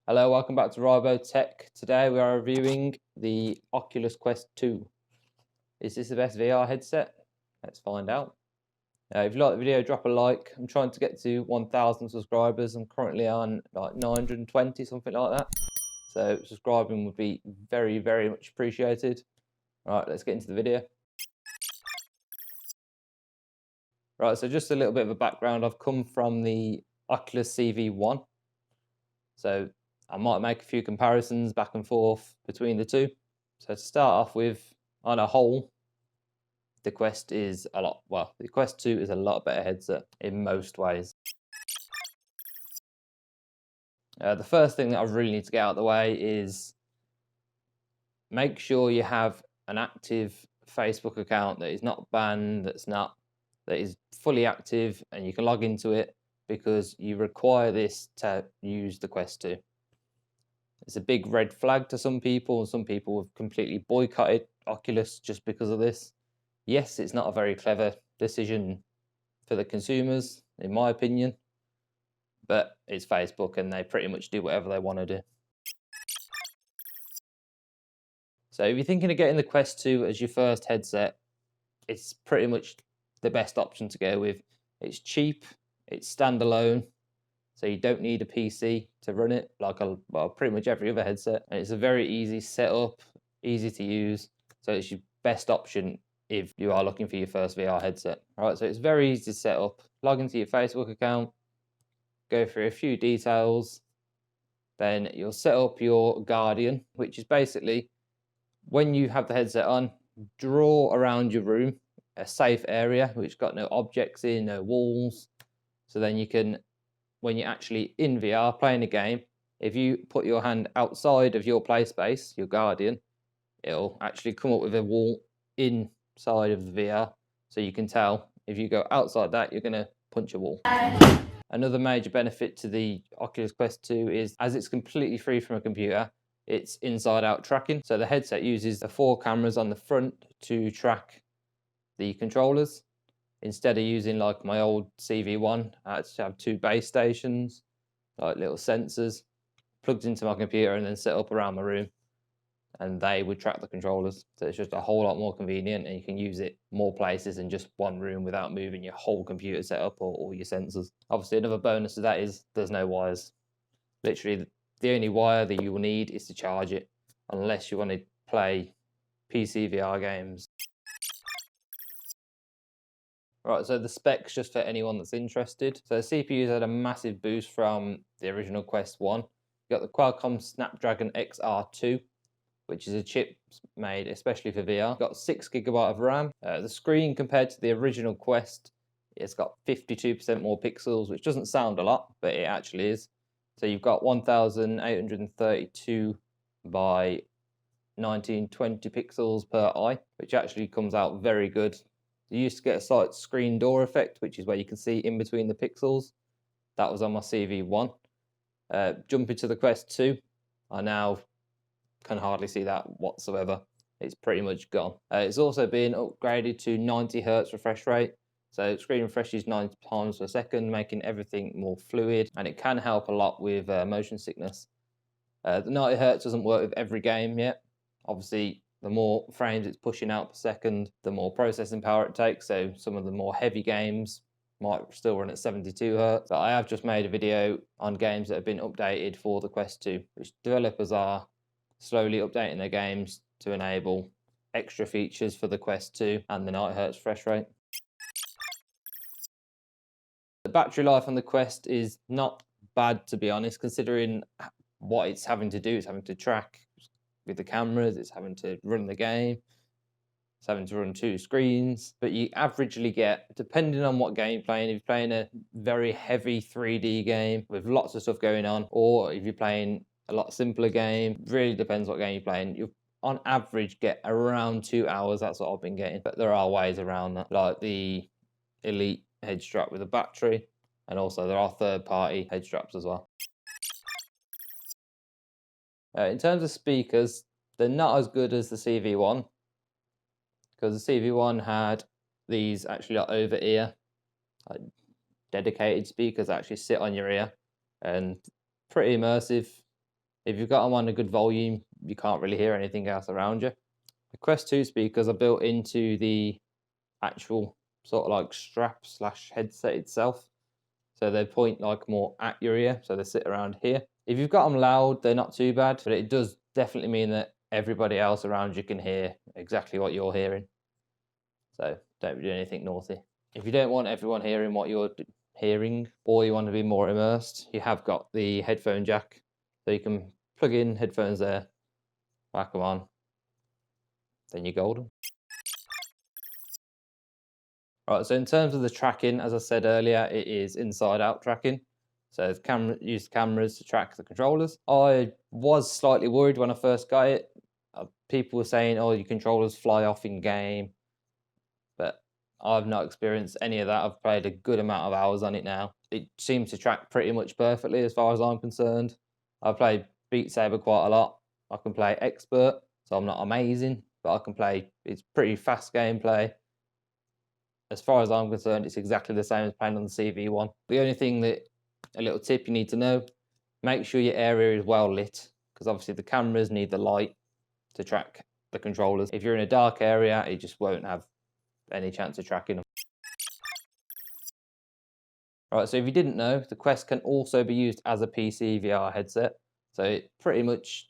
Hello, welcome back to Ribo Tech. Today we are reviewing the Oculus Quest 2. Is this the best VR headset? Let's find out. If you like the video, drop a like. I'm trying to get to 1,000 subscribers. I'm currently on like 920, something like that. So subscribing would be very, very much appreciated. All right, let's get into the video. Right, so just a little bit of a background. I've come from the Oculus CV1. So I might make a few comparisons back and forth between the two. So to start off with, on a whole, the Quest is the Quest 2 is a lot better headset in most ways. The first thing that I really need to get out of the way is make sure you have an active Facebook account that is not banned, that is fully active, and you can log into it, because you require this to use the Quest 2. It's a big red flag to some people, and some people have completely boycotted Oculus just because of this. Yes, it's not a very clever decision for the consumers, in my opinion, but it's Facebook and they pretty much do whatever they want to do. So if you're thinking of getting the Quest 2 as your first headset, it's pretty much the best option to go with. It's cheap, it's standalone, so you don't need a PC to run it, like pretty much every other headset. And it's a very easy setup, easy to use, so it's your best option if you are looking for your first VR headset. All right, so it's very easy to set up. Log into your Facebook account, go through a few details, then you'll set up your Guardian, which is basically, when you have the headset on, draw around your room a safe area which got no objects in, no walls. So then you can, when you're actually in VR playing a game, if you put your hand outside of your play space, your Guardian, it'll actually come up with a wall inside of the VR, so you can tell if you go outside that, you're going to punch a wall. Another major benefit to the Oculus Quest 2 is, as it's completely free from a computer, it's inside-out tracking. So the headset uses the 4 cameras on the front to track the controllers, instead of using like my old CV1. I had to have 2 base stations, like little sensors, plugged into my computer and then set up around my room, and they would track the controllers. So it's just a whole lot more convenient, and you can use it more places than just one room without moving your whole computer setup or all your sensors. Obviously, another bonus to that is there's no wires. Literally, the only wire that you will need is to charge it, unless you want to play PCVR games. Right, so the specs, just for anyone that's interested. So the CPU's had a massive boost from the original Quest 1. You got the Qualcomm Snapdragon XR2, which is a chip made especially for VR. Got 6GB of RAM. The screen, compared to the original Quest, it's got 52% more pixels, which doesn't sound a lot, but it actually is. So you've got 1832 by 1920 pixels per eye, which actually comes out very good. You used to get a slight screen door effect, which is where you can see in between the pixels. That was on my CV1. Jumping to the Quest 2, I now can hardly see that whatsoever. It's pretty much gone. It's also been upgraded to 90 Hz refresh rate. So screen refreshes 90 times per second, making everything more fluid, and it can help a lot with motion sickness. The 90 Hz doesn't work with every game yet. Obviously, the more frames it's pushing out per second, the more processing power it takes. So some of the more heavy games might still run at 72 Hz. But I have just made a video on games that have been updated for the Quest 2, which developers are slowly updating their games to enable extra features for the Quest 2 and the 90 Hz refresh rate. The battery life on the Quest is not bad, to be honest, considering what it's having to do. It's having to track with the cameras, it's having to run the game, it's having to run 2 screens. But you averagely get, depending on what game you're playing, if you're playing a very heavy 3D game with lots of stuff going on, or if you're playing a lot simpler game, really depends what game you're playing, you on average get around 2 hours. That's what I've been getting, but there are ways around that, like the Elite head strap with a battery, and also there are third-party head straps as well. In terms of speakers, they're not as good as the CV1, because the CV1 had these actually like over-ear, like dedicated speakers that actually sit on your ear, and pretty immersive. If you've got them on a good volume, you can't really hear anything else around you. The Quest 2 speakers are built into the actual sort of like strap / headset itself. So they point like more at your ear, so they sit around here. If you've got them loud, they're not too bad, but it does definitely mean that everybody else around you can hear exactly what you're hearing. So don't do anything naughty. If you don't want everyone hearing what you're hearing, or you want to be more immersed, you have got the headphone jack, so you can plug in headphones there, whack them on, then you're golden. Right, so in terms of the tracking, as I said earlier, it is inside-out tracking. So use cameras to track the controllers. I was slightly worried when I first got it. People were saying, oh, your controllers fly off in game, but I've not experienced any of that. I've played a good amount of hours on it now. It seems to track pretty much perfectly as far as I'm concerned. I played Beat Saber quite a lot. I can play expert, so I'm not amazing, but I can play, it's pretty fast gameplay. As far as I'm concerned, it's exactly the same as playing on the CV1. The only thing that, a little tip you need to know, make sure your area is well lit, because obviously the cameras need the light to track the controllers. If you're in a dark area, it just won't have any chance of tracking them. Right, so if you didn't know, the Quest can also be used as a PCVR headset. So it pretty much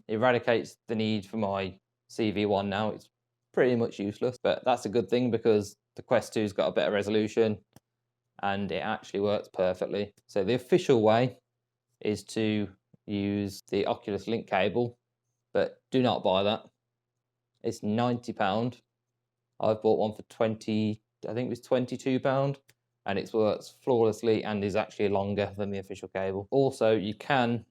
eradicates the need for my CV1 now. It's pretty much useless, but that's a good thing because the Quest 2's got a better resolution and it actually works perfectly. So the official way is to use the Oculus link cable, but do not buy that. It's £90. I've bought one for 20, I think it was £22, and it works flawlessly and is actually longer than the official cable. Also, you can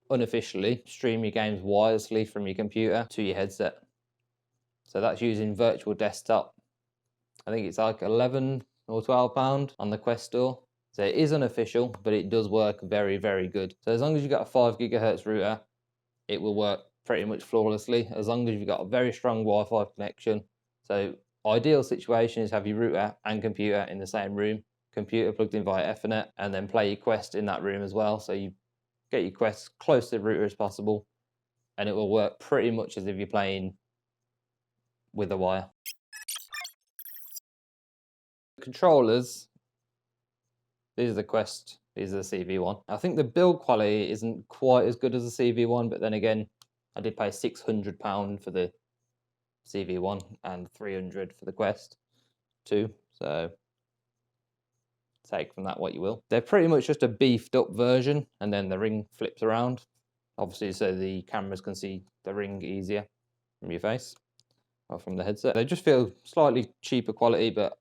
unofficially stream your games wirelessly from your computer to your headset. So that's using virtual desktop. I think it's like 11 or £12 on the Quest store. So it is unofficial, but it does work very, very good. So as long as you've got a 5 GHz router, it will work pretty much flawlessly, as long as you've got a very strong Wi-Fi connection. So ideal situation is have your router and computer in the same room, computer plugged in via Ethernet, and then play your Quest in that room as well. So you get your Quest close to the router as possible, and it will work pretty much as if you're playing with a wire. Controllers, these are the Quest, these are the CV1. I think the build quality isn't quite as good as the CV1, but then again, I did pay £600 for the CV1 and £300 for the Quest 2, so take from that what you will. They're pretty much just a beefed up version, and then the ring flips around, obviously so the cameras can see the ring easier from your face or from the headset. They just feel slightly cheaper quality, but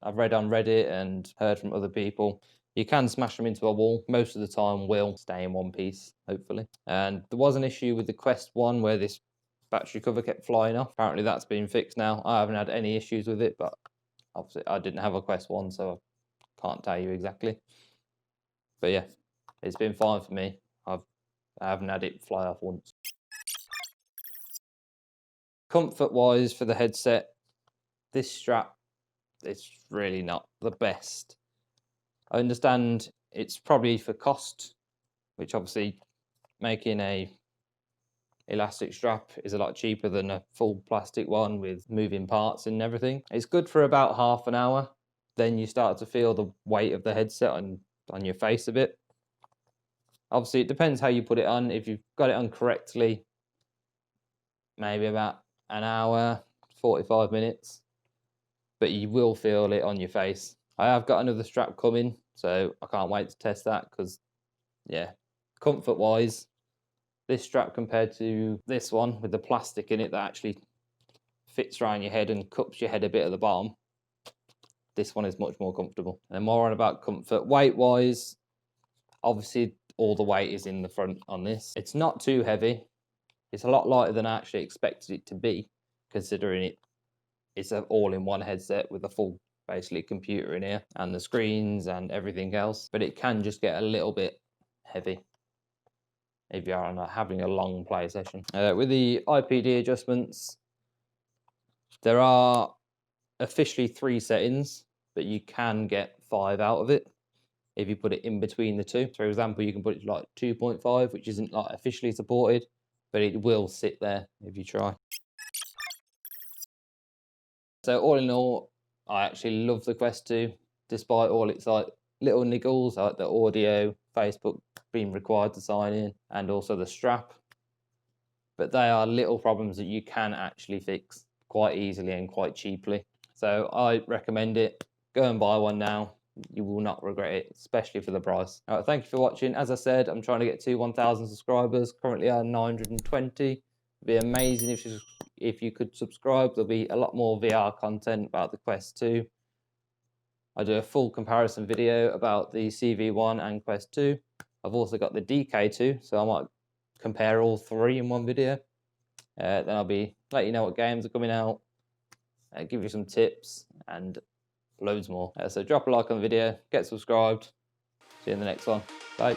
I've read on Reddit and heard from other people, you can smash them into a wall. Most of the time will stay in one piece, hopefully. And there was an issue with the Quest 1 where this battery cover kept flying off. Apparently that's been fixed now. I haven't had any issues with it, but obviously I didn't have a Quest 1, so I can't tell you exactly. But yeah, it's been fine for me. I haven't had it fly off once. Comfort-wise for the headset, this strap, it's really not the best. I understand it's probably for cost, which obviously making a elastic strap is a lot cheaper than a full plastic one with moving parts and everything. It's good for about half an hour. Then you start to feel the weight of the headset on your face a bit. Obviously, it depends how you put it on. If you've got it on correctly, maybe about an hour, 45 minutes, but you will feel it on your face. I have got another strap coming, so I can't wait to test that because, yeah, comfort-wise, this strap compared to this one with the plastic in it that actually fits around your head and cups your head a bit at the bottom, this one is much more comfortable. And more on about comfort. Weight-wise, obviously all the weight is in the front on this. It's not too heavy. It's a lot lighter than I actually expected it to be, considering it's an all-in-one headset with a full, basically, computer in here and the screens and everything else. But it can just get a little bit heavy if you are having a long play session. With the IPD adjustments, there are officially 3 settings, but you can get 5 out of it. if you put it in between the two. For example, you can put it to like 2.5, which isn't like officially supported, but it will sit there if you try. So all in all, I actually love the Quest 2, despite all its like little niggles, like the audio, Facebook being required to sign in, and also the strap. But they are little problems that you can actually fix quite easily and quite cheaply. So I recommend it. Go and buy one now. You will not regret it, especially for the price. All right, thank you for watching. As I said, I'm trying to get to 1,000 subscribers. Currently at 920. It'd be amazing if you could subscribe. There'll be a lot more VR content about the Quest 2. I do a full comparison video about the CV1 and Quest 2. I've also got the DK2, so I might compare all three in one video. Then I'll be let you know what games are coming out, give you some tips, and loads more. So drop a like on the video, get subscribed. See you in the next one. Bye.